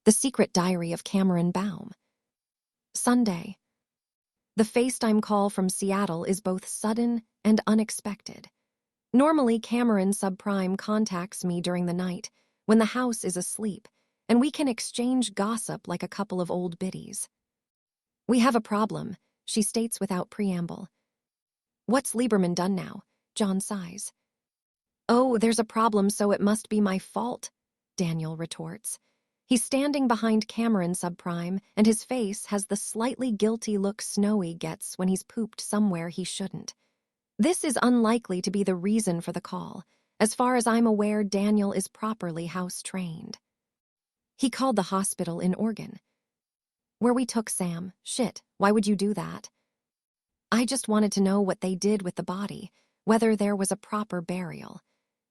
The Secret Diary of Cameron Baum. Sunday. The FaceTime call from Seattle is both sudden and unexpected. Normally, Cameron Subprime contacts me during the night, when the house is asleep, and we can exchange gossip like a couple of old biddies. "We have a problem," she states without preamble. "What's Lieberman done now?" John sighs. "Oh, there's a problem, so it must be my fault," Daniel retorts. He's standing behind Cameron Subprime, and his face has the slightly guilty look Snowy gets when he's pooped somewhere he shouldn't. This is unlikely to be the reason for the call. As far as I'm aware, Daniel is properly house-trained. "He called the hospital in Oregon." "Where we took Sam. Shit, why would you do that?" "I just wanted to know what they did with the body, whether there was a proper burial.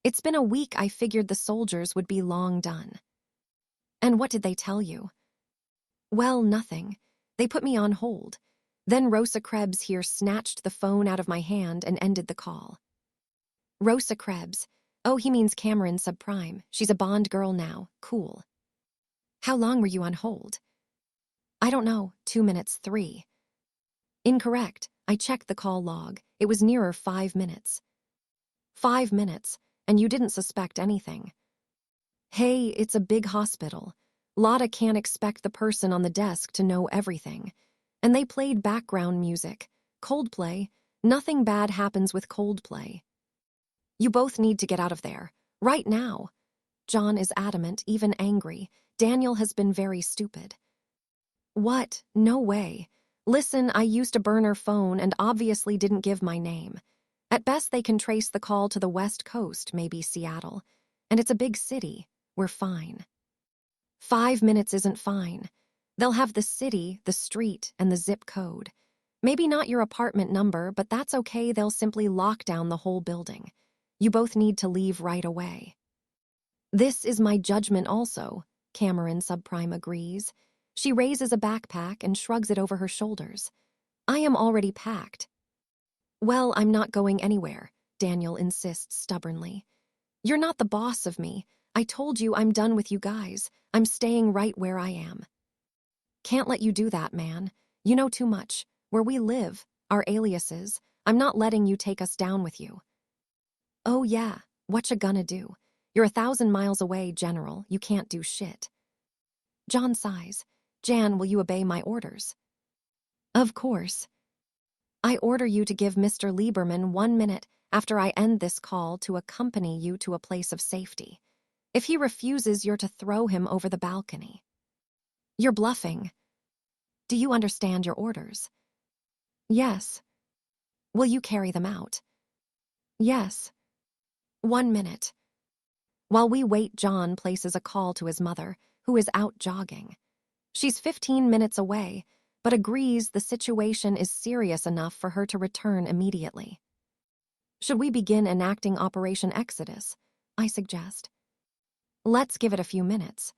It's been a week. I figured the soldiers would be long done." "And what did they tell you?" "Well, nothing. They put me on hold. Then Rosa Krebs here snatched the phone out of my hand and ended the call." "Rosa Krebs? Oh, he means Cameron Subprime. She's a Bond girl now. Cool." "How long were you on hold?" "I don't know. 2 minutes, 3. "Incorrect. I checked the call log. It was nearer 5 minutes. 5 minutes, and you didn't suspect anything." "Hey, it's a big hospital. Lotta can't expect the person on the desk to know everything. And they played background music. Coldplay. Nothing bad happens with Coldplay." "You both need to get out of there. Right now." John is adamant, even angry. Daniel has been very stupid. "What? No way. Listen, I used a burner phone and obviously didn't give my name. At best, they can trace the call to the West Coast, maybe Seattle. And it's a big city. We're fine." 5 minutes isn't fine. They'll have the city, the street, and the zip code. Maybe not your apartment number, but that's okay. They'll simply lock down the whole building. You both need to leave right away. "This is my judgment also," Cameron Subprime agrees. She raises a backpack and shrugs it over her shoulders. "I am already packed." "Well, I'm not going anywhere," Daniel insists stubbornly. "You're not the boss of me. I told you I'm done with you guys. I'm staying right where I am." "Can't let you do that, man. You know too much. Where we live, our aliases. I'm not letting you take us down with you." "Oh yeah, what you gonna do? You're 1,000 miles away, General. You can't do shit." John sighs. "Jan, will you obey my orders?" "Of course." "I order you to give Mr. Lieberman 1 minute after I end this call to accompany you to a place of safety. If he refuses, you're to throw him over the balcony." "You're bluffing." "Do you understand your orders?" "Yes." "Will you carry them out?" "Yes." 1 minute. While we wait, John places a call to his mother, who is out jogging. She's 15 minutes away, but agrees the situation is serious enough for her to return immediately. "Should we begin enacting Operation Exodus?" I suggest. "Let's give it a few minutes."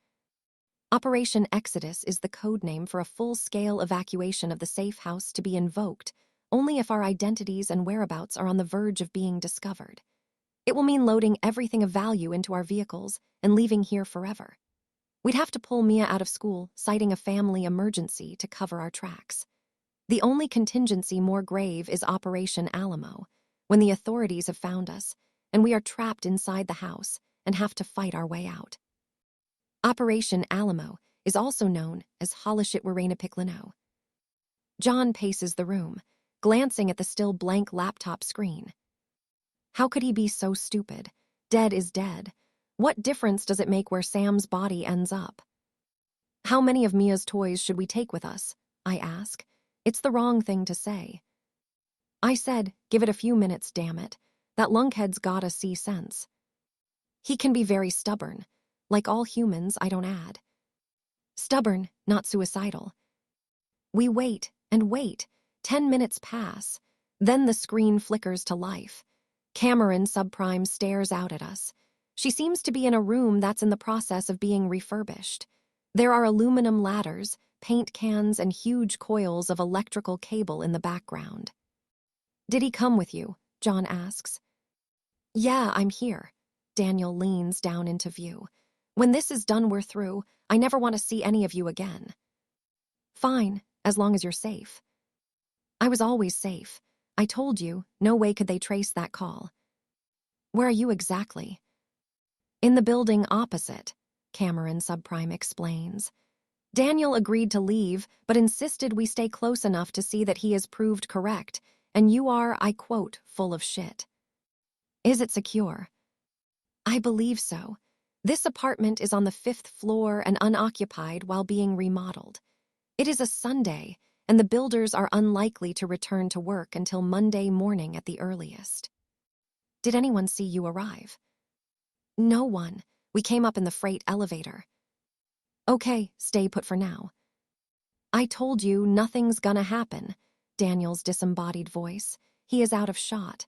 Operation Exodus is the code name for a full-scale evacuation of the safe house to be invoked only if our identities and whereabouts are on the verge of being discovered. It will mean loading everything of value into our vehicles and leaving here forever. We'd have to pull Mia out of school, citing a family emergency to cover our tracks. The only contingency more grave is Operation Alamo, when the authorities have found us, and we are trapped inside the house and have to fight our way out. Operation Alamo is also known as Holishit Warena Piklino. John paces the room, glancing at the still blank laptop screen. How could he be so stupid? Dead is dead. What difference does it make where Sam's body ends up? "How many of Mia's toys should we take with us?" I ask. It's the wrong thing to say. I said, give it a few minutes, damn it. That lunkhead's gotta see sense. He can be very stubborn. Like all humans, I don't add. Stubborn, not suicidal. We wait and wait. 10 minutes pass. Then the screen flickers to life. Cameron Subprime stares out at us. She seems to be in a room that's in the process of being refurbished. There are aluminum ladders, paint cans, and huge coils of electrical cable in the background. "Did he come with you?" John asks. "Yeah, I'm here." Daniel leans down into view. When this is done, we're through. I never want to see any of you again. Fine, as long as you're safe. I was always safe. I told you, no way could they trace that call. Where are you exactly? In the building opposite, Cameron Subprime explains. Daniel agreed to leave, but insisted we stay close enough to see that he is proved correct, and you are, I quote, full of shit. Is it secure? I believe so. This apartment is on the 5th floor and unoccupied while being remodeled. It is a Sunday, and the builders are unlikely to return to work until Monday morning at the earliest. Did anyone see you arrive? No one. We came up in the freight elevator. Okay, stay put for now. I told you nothing's gonna happen, Daniel's disembodied voice. He is out of shot.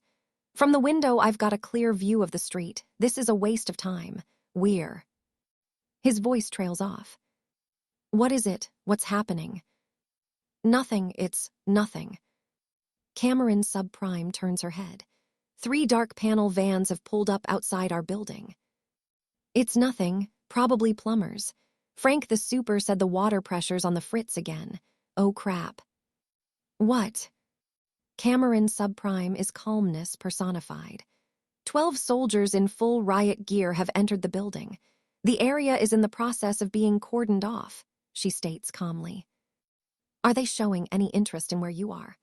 From the window, I've got a clear view of the street. This is a waste of time. We're. His voice trails off. What is it? What's happening? Nothing, it's nothing. Cameron Subprime turns her head. 3 dark panel vans have pulled up outside our building. It's nothing, probably plumbers. Frank the super said the water pressure's on the fritz again. Oh crap. What? Cameron Subprime is calmness personified. 12 soldiers in full riot gear have entered the building. The area is in the process of being cordoned off, she states calmly. Are they showing any interest in where you are?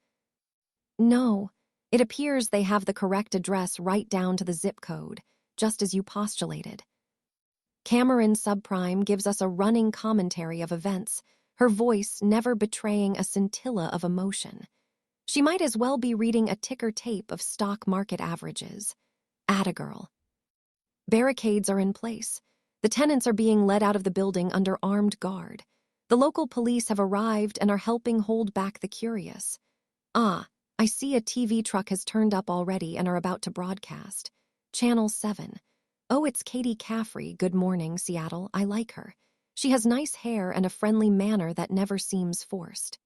No. It appears they have the correct address right down to the zip code, just as you postulated. Cameron Subprime gives us a running commentary of events, her voice never betraying a scintilla of emotion. She might as well be reading a ticker tape of stock market averages. Atta girl. Barricades are in place. The tenants are being led out of the building under armed guard. The local police have arrived and are helping hold back the curious. Ah, I see a TV truck has turned up already and are about to broadcast. Channel 7. Oh, it's Katie Caffrey. Good morning, Seattle. I like her. She has nice hair and a friendly manner that never seems forced.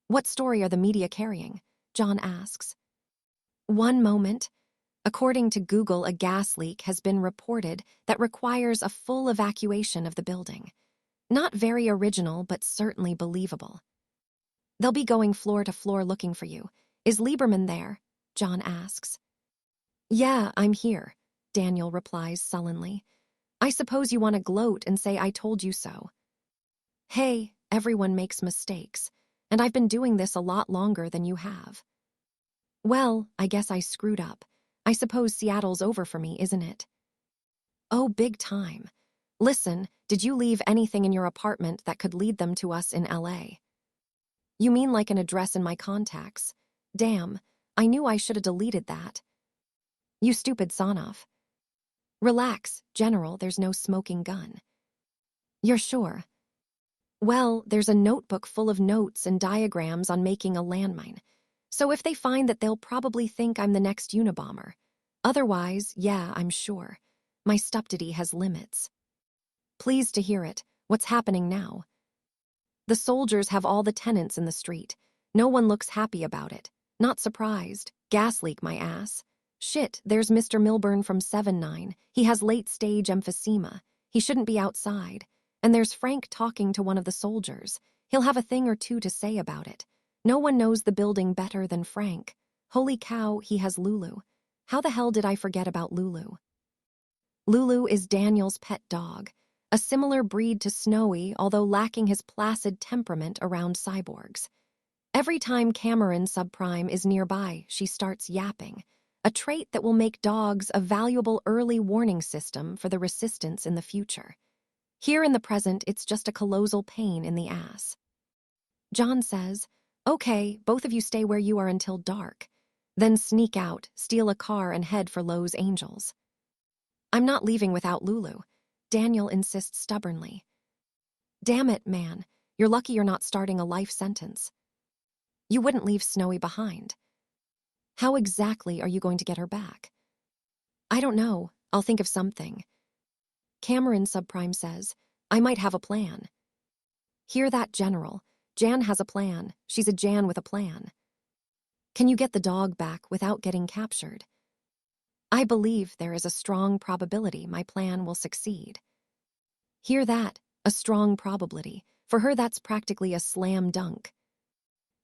What story are the media carrying? John asks. One moment. According to Google, a gas leak has been reported that requires a full evacuation of the building. Not very original, but certainly believable. They'll be going floor to floor looking for you. Is Lieberman there? John asks. Yeah, I'm here, Daniel replies sullenly. I suppose you want to gloat and say I told you so. Hey, everyone makes mistakes, and I've been doing this a lot longer than you have. Well, I guess I screwed up. I suppose Seattle's over for me, isn't it? Oh, big time. Listen, did you leave anything in your apartment that could lead them to us in LA? You mean like an address in my contacts? Damn, I knew I should have deleted that. You stupid Sonoff. Relax, General, there's no smoking gun. You're sure? Well, there's a notebook full of notes and diagrams on making a landmine. So if they find that, they'll probably think I'm the next Unabomber. Otherwise, yeah, I'm sure. My stupidity has limits. Pleased to hear it. What's happening now? The soldiers have all the tenants in the street. No one looks happy about it. Not surprised. Gas leak, my ass. Shit, there's Mr. Milburn from 7-9. He has late-stage emphysema. He shouldn't be outside. And there's Frank talking to one of the soldiers. He'll have a thing or two to say about it. No one knows the building better than Frank. Holy cow, he has Lulu. How the hell did I forget about Lulu? Lulu is Daniel's pet dog, a similar breed to Snowy, although lacking his placid temperament around cyborgs. Every time Cameron Subprime is nearby, she starts yapping, a trait that will make dogs a valuable early warning system for the resistance in the future. Here in the present, it's just a colossal pain in the ass. John says, okay, both of you stay where you are until dark. Then sneak out, steal a car, and head for Lowe's Angels. I'm not leaving without Lulu, Daniel insists stubbornly. Damn it, man. You're lucky you're not starting a life sentence. You wouldn't leave Snowy behind. How exactly are you going to get her back? I don't know. I'll think of something. Cameron Subprime says, I might have a plan. Hear that, General. Jan has a plan. She's a Jan with a plan. Can you get the dog back without getting captured? I believe there is a strong probability my plan will succeed. Hear that? A strong probability. For her, that's practically a slam dunk.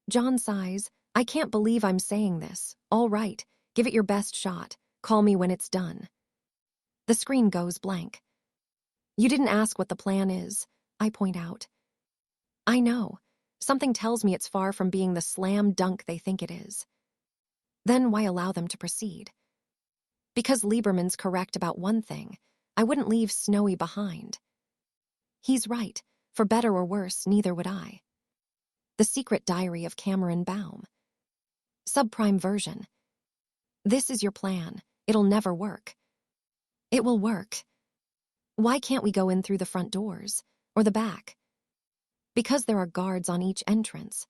John sighs. I can't believe I'm saying this. All right, give it your best shot. Call me when it's done. The screen goes blank. You didn't ask what the plan is, I point out. I know. Something tells me it's far from being the slam dunk they think it is. Then why allow them to proceed? Because Lieberman's correct about one thing. I wouldn't leave Snowy behind. He's right. For better or worse, neither would I. The Secret Diary of Cameron Baum. Subprime version. This is your plan. It'll never work. It will work. Why can't we go in through the front doors? Or the back? Because there are guards on each entrance.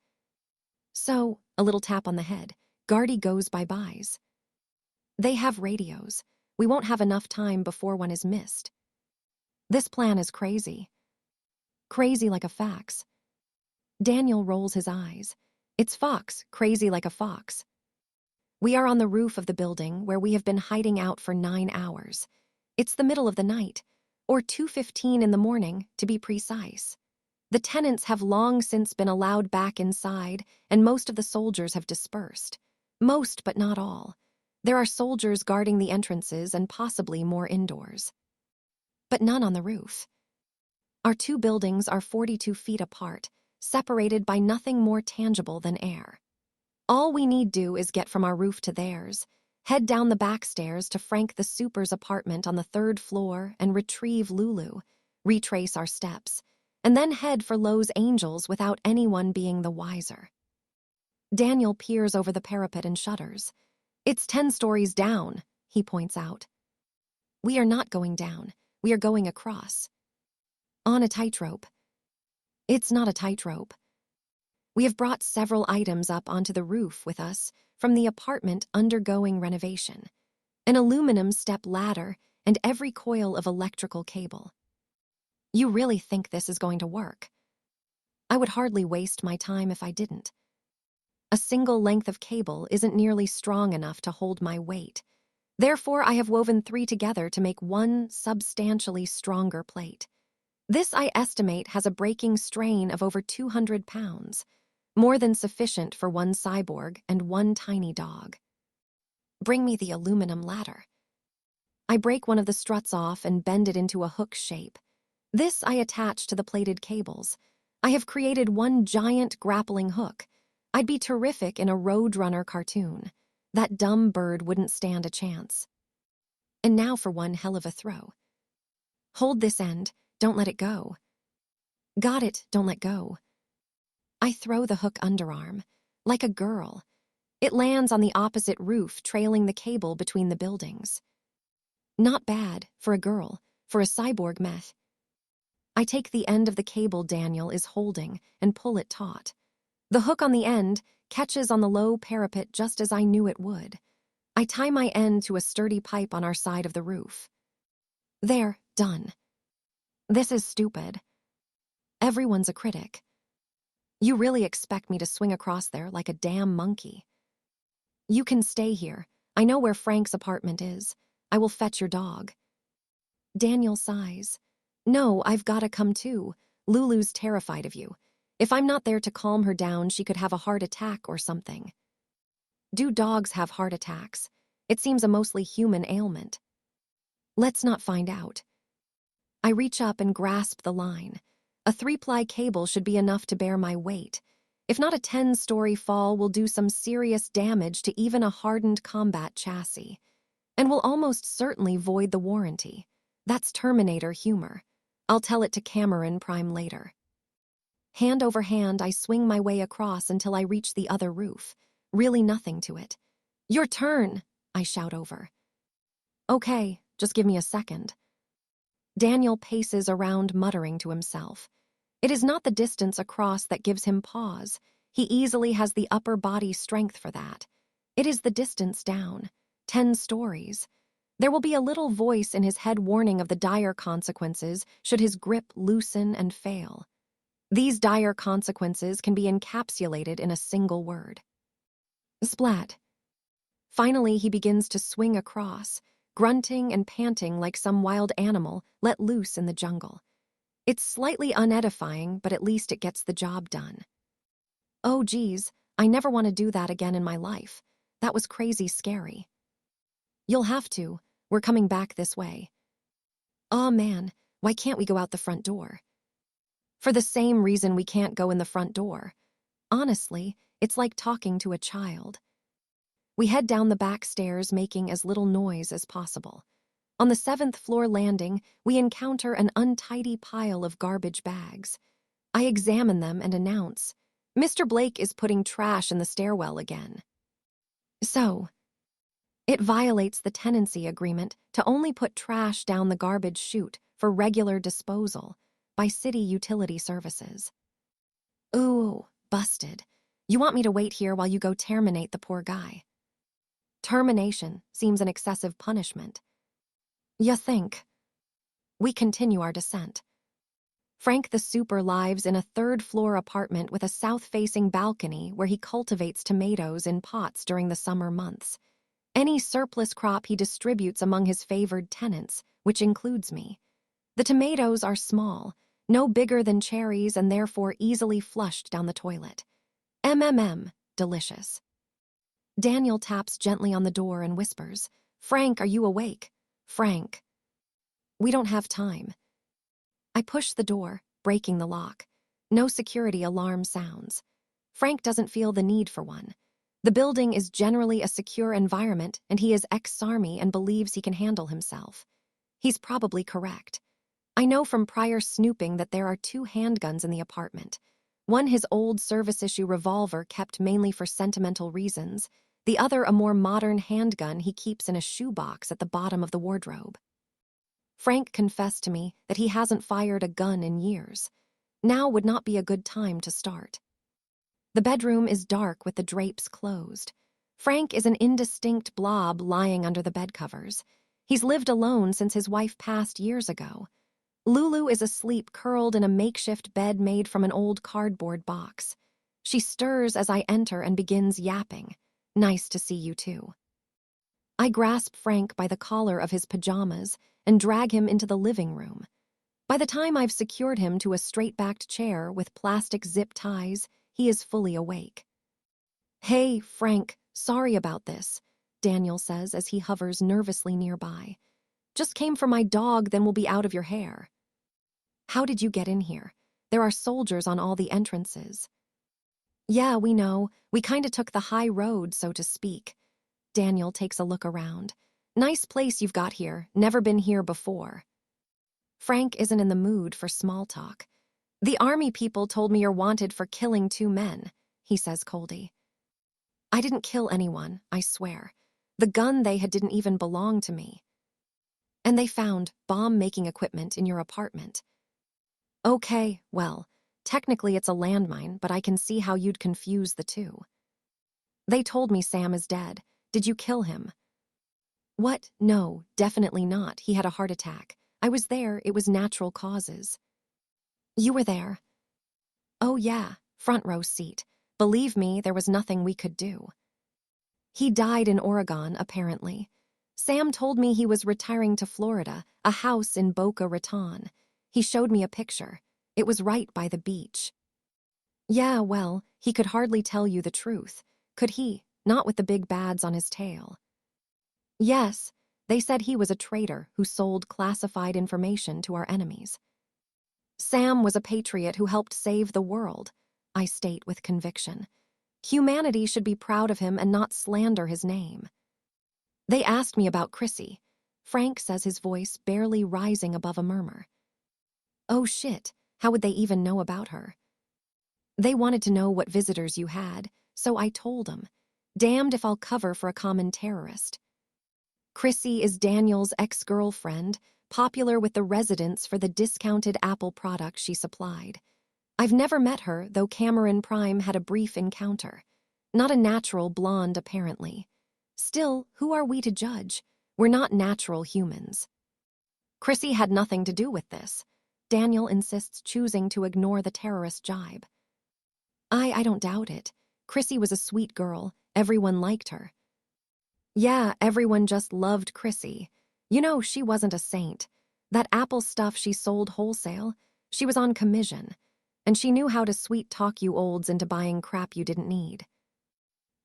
So, a little tap on the head. Guardy goes bye-byes. They have radios. We won't have enough time before one is missed. This plan is crazy. Crazy like a fax. Daniel rolls his eyes. It's Fox, crazy like a fox. We are on the roof of the building where we have been hiding out for 9 hours. It's the middle of the night, or 2:15 in the morning, to be precise. The tenants have long since been allowed back inside, and most of the soldiers have dispersed. Most, but not all. There are soldiers guarding the entrances and possibly more indoors. But none on the roof. Our two buildings are 42 feet apart, separated by nothing more tangible than air. All we need do is get from our roof to theirs, head down the back stairs to Frank the Super's apartment on the 3rd floor and retrieve Lulu, retrace our steps, and then head for Lowe's Angels without anyone being the wiser. Daniel peers over the parapet and shudders. It's 10 stories down, he points out. We are not going down. We are going across. On a tightrope. It's not a tightrope. We have brought several items up onto the roof with us from the apartment undergoing renovation. An aluminum step ladder and every coil of electrical cable. You really think this is going to work? I would hardly waste my time if I didn't. A single length of cable isn't nearly strong enough to hold my weight. Therefore, I have woven 3 together to make one substantially stronger plate. This, I estimate, has a breaking strain of over 200 pounds, more than sufficient for one cyborg and one tiny dog. Bring me the aluminum ladder. I break one of the struts off and bend it into a hook shape. This I attach to the plated cables. I have created one giant grappling hook. I'd be terrific in a Roadrunner cartoon. That dumb bird wouldn't stand a chance. And now for one hell of a throw. Hold this end, don't let it go. Got it, don't let go. I throw the hook underarm, like a girl. It lands on the opposite roof, trailing the cable between the buildings. Not bad, for a girl, for a cyborg meth. I take the end of the cable Daniel is holding and pull it taut. The hook on the end catches on the low parapet just as I knew it would. I tie my end to a sturdy pipe on our side of the roof. There, done. This is stupid. Everyone's a critic. You really expect me to swing across there like a damn monkey. You can stay here. I know where Frank's apartment is. I will fetch your dog. Daniel sighs. No, I've gotta come too. Lulu's terrified of you. If I'm not there to calm her down, she could have a heart attack or something. Do dogs have heart attacks? It seems a mostly human ailment. Let's not find out. I reach up and grasp the line. A 3-ply cable should be enough to bear my weight. If not, a 10-story fall will do some serious damage to even a hardened combat chassis, and will almost certainly void the warranty. That's Terminator humor. I'll tell it to Cameron Prime later. Hand over hand, I swing my way across until I reach the other roof. Really nothing to it. Your turn, I shout over. Okay, just give me a second. Daniel paces around muttering to himself. It is not the distance across that gives him pause. He easily has the upper body strength for that. It is the distance down, 10 stories. There will be a little voice in his head warning of the dire consequences should his grip loosen and fail. These dire consequences can be encapsulated in a single word. Splat. Finally, he begins to swing across, grunting and panting like some wild animal let loose in the jungle. It's slightly unedifying, but at least it gets the job done. Oh geez, I never want to do that again in my life. That was crazy scary. You'll have to. We're coming back this way. Aw man, why can't we go out the front door? For the same reason we can't go in the front door. Honestly, it's like talking to a child. We head down the back stairs, making as little noise as possible. On the 7th floor landing, we encounter an untidy pile of garbage bags. I examine them and announce, Mr. Blake is putting trash in the stairwell again. So, it violates the tenancy agreement to only put trash down the garbage chute for regular disposal by city utility services. Ooh, busted. You want me to wait here while you go terminate the poor guy? Termination seems an excessive punishment. You think? We continue our descent. Frank the Super lives in a 3rd-floor apartment with a south-facing balcony where he cultivates tomatoes in pots during the summer months. Any surplus crop he distributes among his favored tenants, which includes me. The tomatoes are small, no bigger than cherries and therefore easily flushed down the toilet. Delicious. Daniel taps gently on the door and whispers, Frank, are you awake? Frank. We don't have time. I push the door, breaking the lock. No security alarm sounds. Frank doesn't feel the need for one. The building is generally a secure environment, and he is ex-Army and believes he can handle himself. He's probably correct. I know from prior snooping that there are 2 handguns in the apartment. One his old service-issue revolver kept mainly for sentimental reasons, the other a more modern handgun he keeps in a shoebox at the bottom of the wardrobe. Frank confessed to me that he hasn't fired a gun in years. Now would not be a good time to start. The bedroom is dark with the drapes closed. Frank is an indistinct blob lying under the bedcovers. He's lived alone since his wife passed years ago. Lulu is asleep curled in a makeshift bed made from an old cardboard box. She stirs as I enter and begins yapping. Nice to see you too. I grasp Frank by the collar of his pajamas and drag him into the living room. By the time I've secured him to a straight-backed chair with plastic zip ties, he is fully awake. Hey, Frank, sorry about this, Daniel says as he hovers nervously nearby. Just came for my dog, then we'll be out of your hair. How did you get in here? There are soldiers on all the entrances. Yeah, we know. We kinda took the high road, so to speak. Daniel takes a look around. Nice place you've got here. Never been here before. Frank isn't in the mood for small talk. The Army people told me you're wanted for killing 2 men, he says coldly. I didn't kill anyone, I swear. The gun they had didn't even belong to me. And they found bomb-making equipment in your apartment. Okay, well, technically it's a landmine, but I can see how you'd confuse the two. They told me Sam is dead. Did you kill him? What? No, definitely not. He had a heart attack. I was there. It was natural causes. You were there? Oh yeah, front row seat. Believe me, there was nothing we could do. He died in Oregon, apparently. Sam told me he was retiring to Florida, a house in Boca Raton. He showed me a picture. It was right by the beach. Yeah, well, he could hardly tell you the truth. Could he? Not with the big bads on his tail. Yes, they said he was a traitor who sold classified information to our enemies. Sam was a patriot who helped save the world, I state with conviction. Humanity should be proud of him and not slander his name. They asked me about Chrissy. Frank says, his voice barely rising above a murmur. Oh shit, how would they even know about her? They wanted to know what visitors you had, so I told them. Damned if I'll cover for a common terrorist. Chrissy is Daniel's ex-girlfriend, popular with the residents for the discounted Apple products she supplied. I've never met her, though Cameron Prime had a brief encounter. Not a natural blonde, apparently. Still, who are we to judge? We're not natural humans. Chrissy had nothing to do with this. Daniel insists, choosing to ignore the terrorist jibe. I don't doubt it. Chrissy was a sweet girl. Everyone liked her. Yeah, everyone just loved Chrissy. You know, she wasn't a saint. That Apple stuff she sold wholesale, She was on commission, and she knew how to sweet-talk you olds into buying crap you didn't need.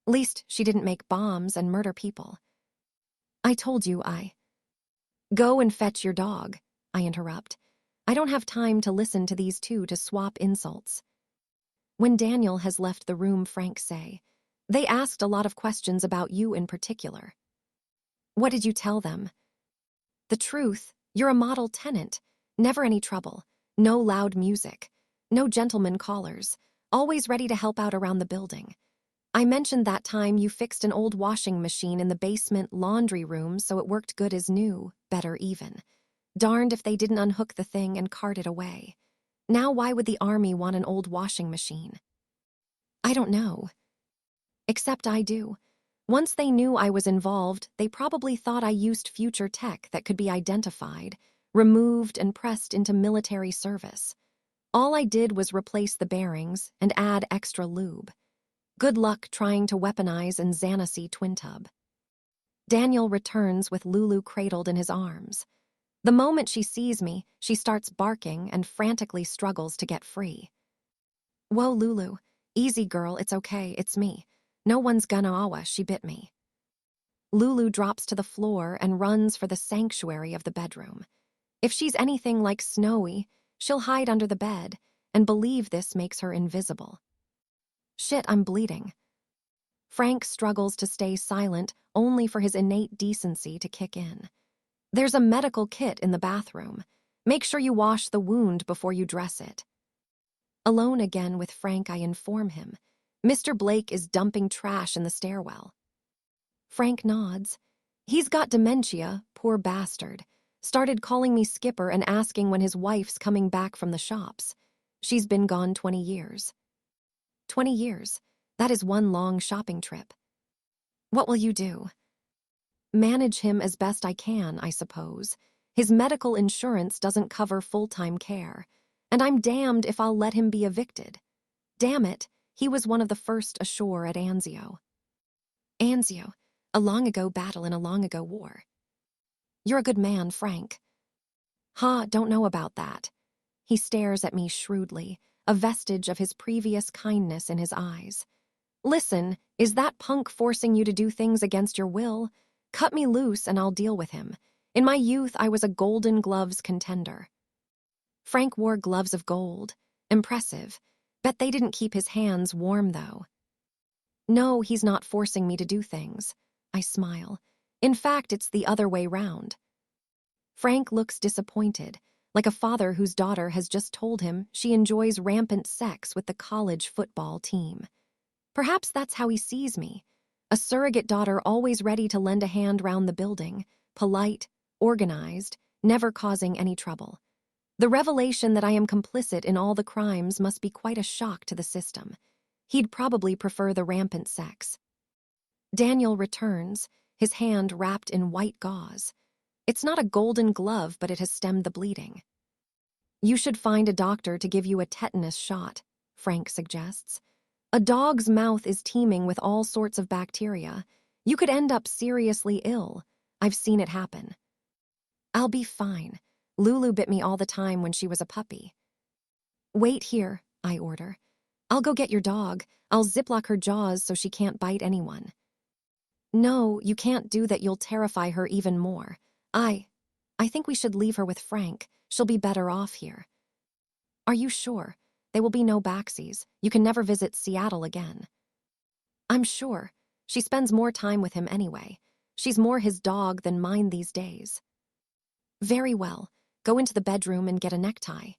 Least she didn't make bombs and murder people. I told you I... Go and fetch your dog, I interrupt. I don't have time to listen to these two to swap insults. When Daniel has left the room, Frank say, they asked a lot of questions about you in particular. What did you tell them? The truth, you're a model tenant. Never any trouble. No loud music. No gentlemen callers. Always ready to help out around the building. I mentioned that time you fixed an old washing machine in the basement laundry room so it worked good as new, better even. Darned if they didn't unhook the thing and cart it away. Now why would the army want an old washing machine? I don't know. Except I do. Once they knew I was involved, they probably thought I used future tech that could be identified, removed and pressed into military service. All I did was replace the bearings and add extra lube. Good luck trying to weaponize an Xanasi twin tub. Daniel returns with Lulu cradled in his arms. The moment she sees me, she starts barking and frantically struggles to get free. Whoa, Lulu. Easy, girl, it's okay, it's me. No one's gonna awa, she bit me. Lulu drops to the floor and runs for the sanctuary of the bedroom. If she's anything like Snowy, she'll hide under the bed and believe this makes her invisible. Shit, I'm bleeding. Frank struggles to stay silent, only for his innate decency to kick in. There's a medical kit in the bathroom. Make sure you wash the wound before you dress it. Alone again with Frank, I inform him. Mr. Blake is dumping trash in the stairwell. Frank nods. He's got dementia, poor bastard. Started calling me Skipper and asking when his wife's coming back from the shops. She's been gone 20 years. 20 years. That is one long shopping trip. What will you do? Manage him as best I can, I suppose. His medical insurance doesn't cover full-time care, and I'm damned if I'll let him be evicted. Damn it, he was one of the first ashore at Anzio. Anzio, a long-ago battle in a long-ago war. You're a good man, Frank. Don't know about that. He stares at me shrewdly, a vestige of his previous kindness in his eyes. Listen, is that punk forcing you to do things against your will? Cut me loose and I'll deal with him. In my youth, I was a Golden Gloves contender. Frank wore gloves of gold. Impressive. Bet they didn't keep his hands warm, though. No, he's not forcing me to do things. I smile. In fact, it's the other way round. Frank looks disappointed, like a father whose daughter has just told him she enjoys rampant sex with the college football team. Perhaps that's how he sees me. A surrogate daughter always ready to lend a hand round the building, polite, organized, never causing any trouble. The revelation that I am complicit in all the crimes must be quite a shock to the system. He'd probably prefer the rampant sex. Daniel returns, his hand wrapped in white gauze. It's not a golden glove, but it has stemmed the bleeding. You should find a doctor to give you a tetanus shot, Frank suggests. A dog's mouth is teeming with all sorts of bacteria. You could end up seriously ill. I've seen it happen. I'll be fine. Lulu bit me all the time when she was a puppy. Wait here, I order. I'll go get your dog. I'll ziplock her jaws so she can't bite anyone. No, you can't do that. You'll terrify her even more. I think we should leave her with Frank. She'll be better off here. Are you sure? There will be no backsies. You can never visit Seattle again. I'm sure. She spends more time with him anyway. She's more his dog than mine these days. Very well. Go into the bedroom and get a necktie.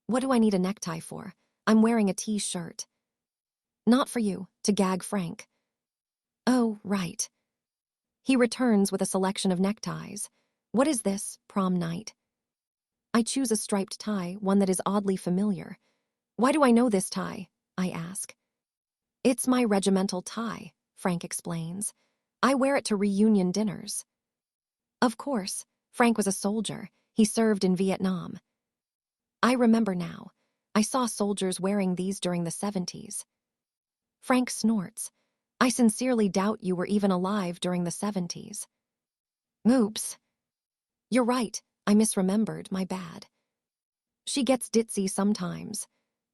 What do I need a necktie for? I'm wearing a t-shirt. Not for you, to gag Frank. Oh, right. He returns with a selection of neckties. What is this, prom night? I choose a striped tie, one that is oddly familiar. Why do I know this tie? I ask. It's my regimental tie, Frank explains. I wear it to reunion dinners. Of course, Frank was a soldier. He served in Vietnam. I remember now. I saw soldiers wearing these during the 70s. Frank snorts. I sincerely doubt you were even alive during the 70s. Oops. You're right. I misremembered. My bad. She gets ditzy sometimes.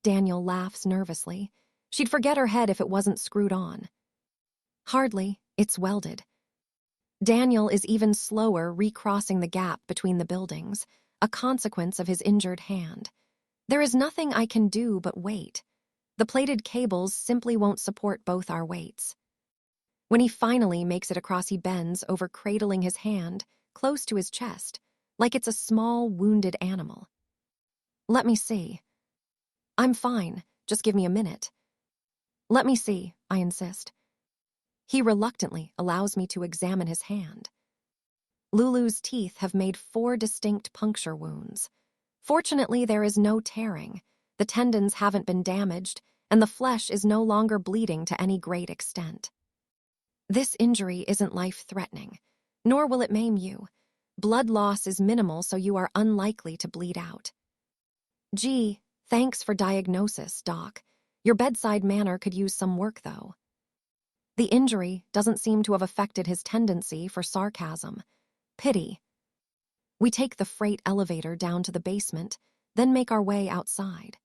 Daniel laughs nervously. She'd forget her head if it wasn't screwed on. Hardly, it's welded. Daniel is even slower recrossing the gap between the buildings, a consequence of his injured hand. There is nothing I can do but wait. The plated cables simply won't support both our weights. When he finally makes it across, he bends over, cradling his hand close to his chest, like it's a small, wounded animal. Let me see. I'm fine, just give me a minute. Let me see, I insist. He reluctantly allows me to examine his hand. Lulu's teeth have made 4 distinct puncture wounds. Fortunately, there is no tearing. The tendons haven't been damaged, and the flesh is no longer bleeding to any great extent. This injury isn't life-threatening, nor will it maim you. Blood loss is minimal, so you are unlikely to bleed out. Gee, thanks for diagnosis, Doc. Your bedside manner could use some work, though. The injury doesn't seem to have affected his tendency for sarcasm. Pity. We take the freight elevator down to the basement, then make our way outside.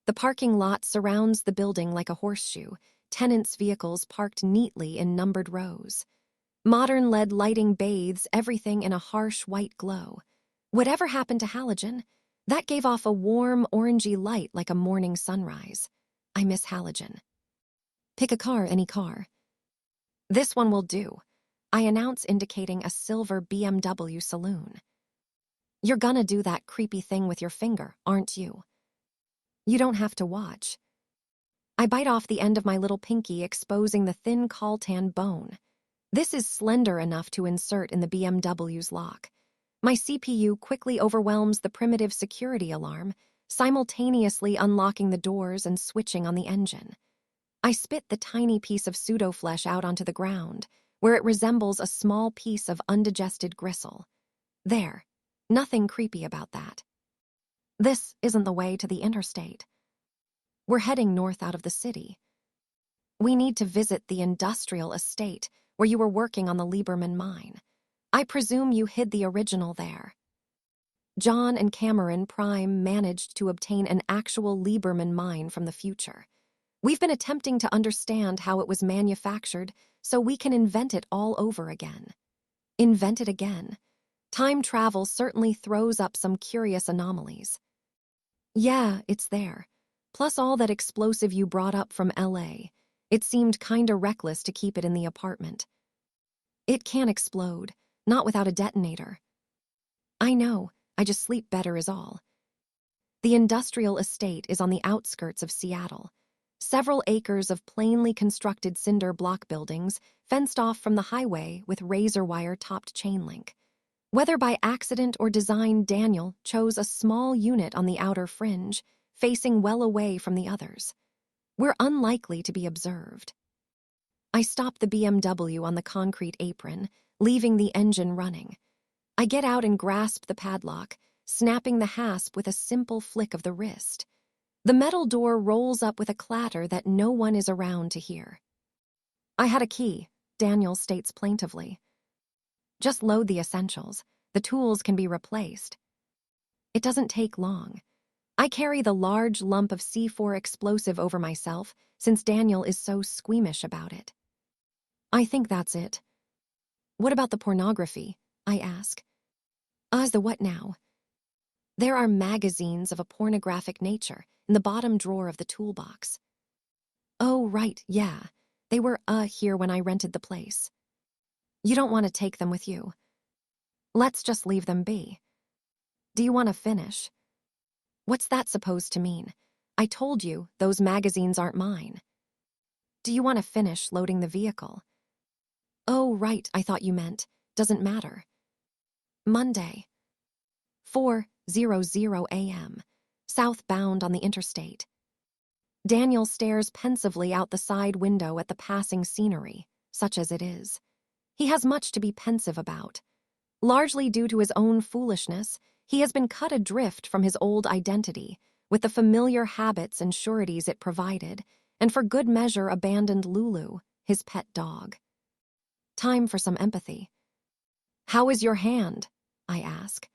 The parking lot surrounds the building like a horseshoe, tenants' vehicles parked neatly in numbered rows. Modern LED lighting bathes everything in a harsh white glow. Whatever happened to halogen? That gave off a warm, orangey light like a morning sunrise. I miss halogen. Pick a car, any car. This one will do, I announce, indicating a silver BMW saloon. You're gonna do that creepy thing with your finger, aren't you? You don't have to watch. I bite off the end of my little pinky, exposing the thin coltan bone. This is slender enough to insert in the BMW's lock. My CPU quickly overwhelms the primitive security alarm, simultaneously unlocking the doors and switching on the engine. I spit the tiny piece of pseudo-flesh out onto the ground, where it resembles a small piece of undigested gristle. There, nothing creepy about that. This isn't the way to the interstate. We're heading north out of the city. We need to visit the industrial estate where you were working on the Lieberman mine. I presume you hid the original there. John and Cameron Prime managed to obtain an actual Lieberman mine from the future. We've been attempting to understand how it was manufactured so we can invent it all over again. Invent it again. Time travel certainly throws up some curious anomalies. Yeah, it's there. Plus all that explosive you brought up from LA. It seemed kinda reckless to keep it in the apartment. It can't explode, not without a detonator. I know, I just sleep better is all. The industrial estate is on the outskirts of Seattle. Several acres of plainly constructed cinder block buildings fenced off from the highway with razor wire-topped chain link. Whether by accident or design, Daniel chose a small unit on the outer fringe, facing well away from the others. We're unlikely to be observed. I stop the BMW on the concrete apron, leaving the engine running. I get out and grasp the padlock, snapping the hasp with a simple flick of the wrist. The metal door rolls up with a clatter that no one is around to hear. I had a key, Daniel states plaintively. Just load the essentials. The tools can be replaced. It doesn't take long. I carry the large lump of C4 explosive over myself since Daniel is so squeamish about it. I think that's it. What about the pornography? I ask. The what now? There are magazines of a pornographic nature in the bottom drawer of the toolbox. Oh, right, yeah. They were here when I rented the place. You don't want to take them with you. Let's just leave them be. Do you want to finish? What's that supposed to mean? I told you those magazines aren't mine. Do you want to finish loading the vehicle? Oh, right, I thought you meant. Doesn't matter. Monday. 4:00 a.m. Southbound on the interstate. Daniel stares pensively out the side window at the passing scenery, such as it is. He has much to be pensive about. Largely due to his own foolishness, he has been cut adrift from his old identity, with the familiar habits and sureties it provided, and for good measure abandoned Lulu, his pet dog. Time for some empathy. How is your hand? I ask.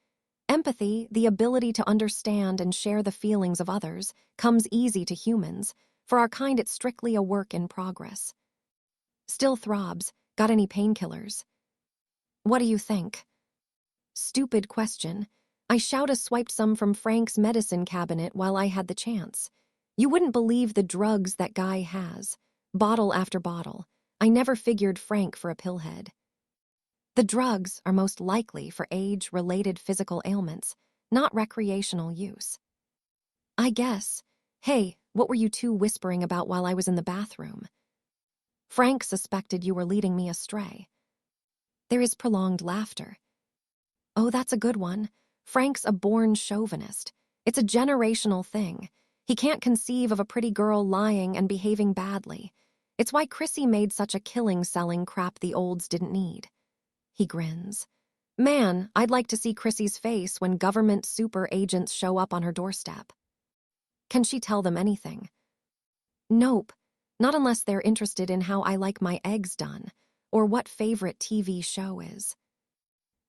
Empathy, the ability to understand and share the feelings of others, comes easy to humans. For our kind, it's strictly a work in progress. Still throbs. Got any painkillers? What do you think? Stupid question. I swiped some from Frank's medicine cabinet while I had the chance. You wouldn't believe the drugs that guy has. Bottle after bottle. I never figured Frank for a pillhead. The drugs are most likely for age-related physical ailments, not recreational use. I guess. Hey, what were you two whispering about while I was in the bathroom? Frank suspected you were leading me astray. There is prolonged laughter. Oh, that's a good one. Frank's a born chauvinist. It's a generational thing. He can't conceive of a pretty girl lying and behaving badly. It's why Chrissy made such a killing selling crap the olds didn't need. He grins. Man, I'd like to see Chrissy's face when government super agents show up on her doorstep. Can she tell them anything? Nope, not unless they're interested in how I like my eggs done, or what favorite TV show is.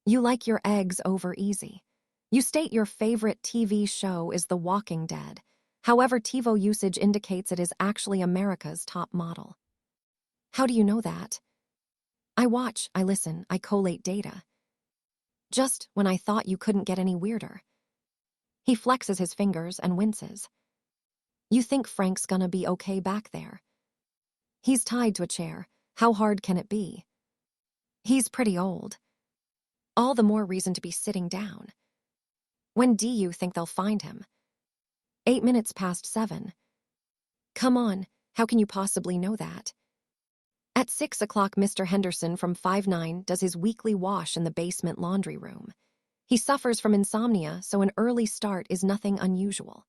You like your eggs over easy. You state your favorite TV show is The Walking Dead. However, TiVo usage indicates it is actually America's top model. How do you know that? I watch, I listen, I collate data. Just when I thought you couldn't get any weirder. He flexes his fingers and winces. You think Frank's gonna be okay back there? He's tied to a chair. How hard can it be? He's pretty old. All the more reason to be sitting down. When do you think they'll find him? 8 minutes past 7. Come on, how can you possibly know that? At 6 o'clock, Mr. Henderson from 5-9 does his weekly wash in the basement laundry room. He suffers from insomnia, so an early start is nothing unusual.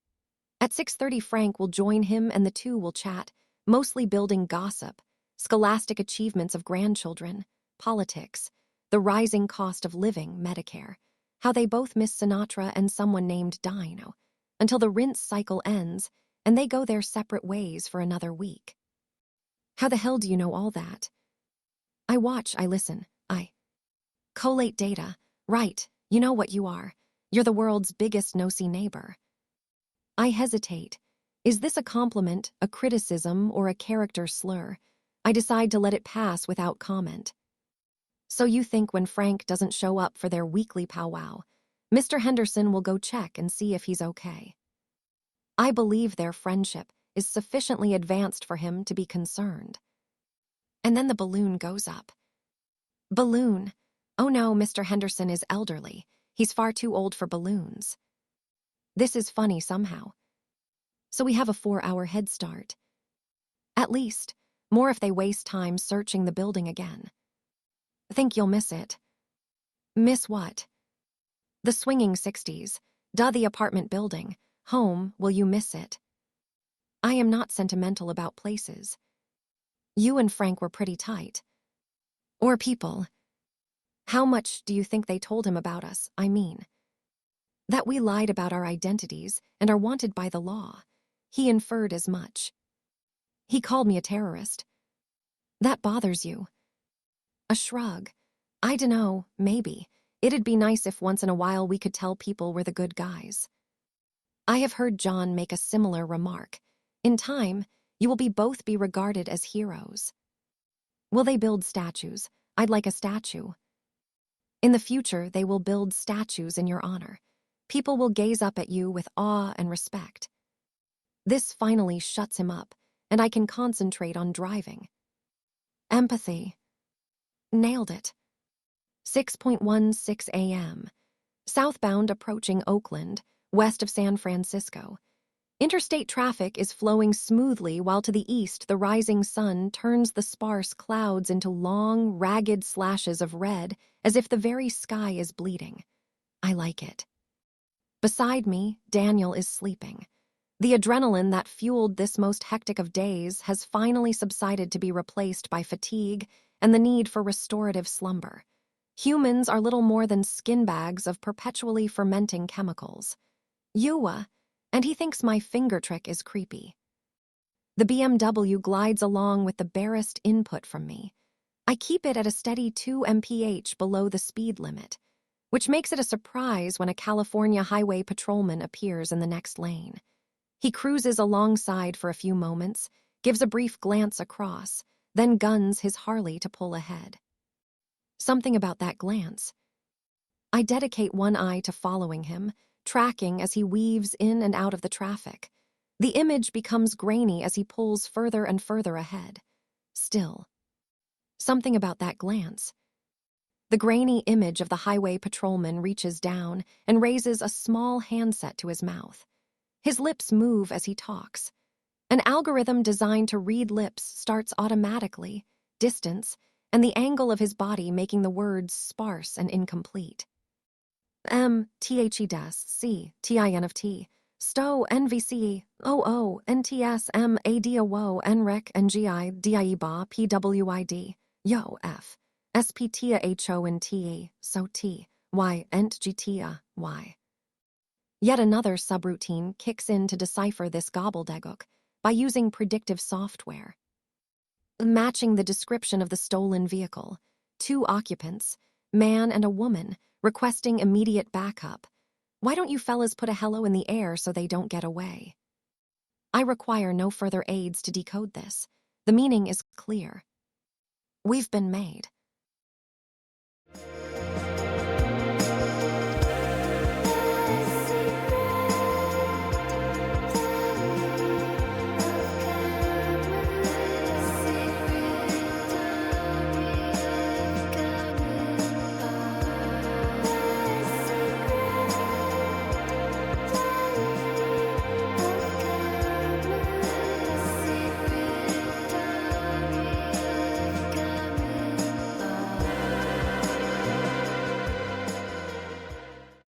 At 6:30, Frank will join him and the two will chat, mostly building gossip, scholastic achievements of grandchildren, politics, the rising cost of living, Medicare, how they both miss Sinatra and someone named Dino, until the rinse cycle ends and they go their separate ways for another week. How the hell do you know all that? I watch, I listen, I collate data. Right, you know what you are. You're the world's biggest nosy neighbor. I hesitate. Is this a compliment, a criticism, or a character slur? I decide to let it pass without comment. So you think when Frank doesn't show up for their weekly powwow, Mr. Henderson will go check and see if he's okay? I believe their friendship is sufficiently advanced for him to be concerned. And then the balloon goes up. Balloon. Oh no, Mr. Henderson is elderly. He's far too old for balloons. This is funny somehow. So we have a 4-hour head start. At least, more if they waste time searching the building again. Think you'll miss it. Miss what? The swinging 60s. Duh, the apartment building. Home, will you miss it? I am not sentimental about places. You and Frank were pretty tight. Or people. How much do you think they told him about us, I mean? That we lied about our identities and are wanted by the law. He inferred as much. He called me a terrorist. That bothers you? A shrug. I dunno, maybe. It'd be nice if once in a while we could tell people we're the good guys. I have heard John make a similar remark. In time, you will both be regarded as heroes. Will they build statues? I'd like a statue. In the future, they will build statues in your honor. People will gaze up at you with awe and respect. This finally shuts him up, and I can concentrate on driving. Empathy. Nailed it. 6:16 a.m. Southbound approaching Oakland, west of San Francisco. Interstate traffic is flowing smoothly while to the east the rising sun turns the sparse clouds into long, ragged slashes of red as if the very sky is bleeding. I like it. Beside me, Daniel is sleeping. The adrenaline that fueled this most hectic of days has finally subsided to be replaced by fatigue and the need for restorative slumber. Humans are little more than skin bags of perpetually fermenting chemicals. And he thinks my finger trick is creepy. The BMW glides along with the barest input from me. I keep it at a steady 2 mph below the speed limit. which makes it a surprise when a California highway patrolman appears in the next lane. He cruises alongside for a few moments, gives a brief glance across, then guns his Harley to pull ahead. Something about that glance. I dedicate one eye to following him, tracking as he weaves in and out of the traffic. The image becomes grainy as he pulls further and further ahead. Still, something about that glance. The grainy image of the highway patrolman reaches down and raises a small handset to his mouth. His lips move as he talks. An algorithm designed to read lips starts automatically, distance, and the angle of his body making the words sparse and incomplete. THEDS, TIN Stow, NVC, OO, NTS, ADOO, NREC, NGI, DIEBA, PWID, YO, F, SPTIA, HO, and TE, SO T, Y, ENT, GTIA, Y. Yet another subroutine kicks in to decipher this gobbledygook by using predictive software. Matching the description of the stolen vehicle, 2 occupants, man and a woman, requesting immediate backup. Why don't you fellas put a hello in the air so they don't get away? I require no further aids to decode this. The meaning is clear. We've been made.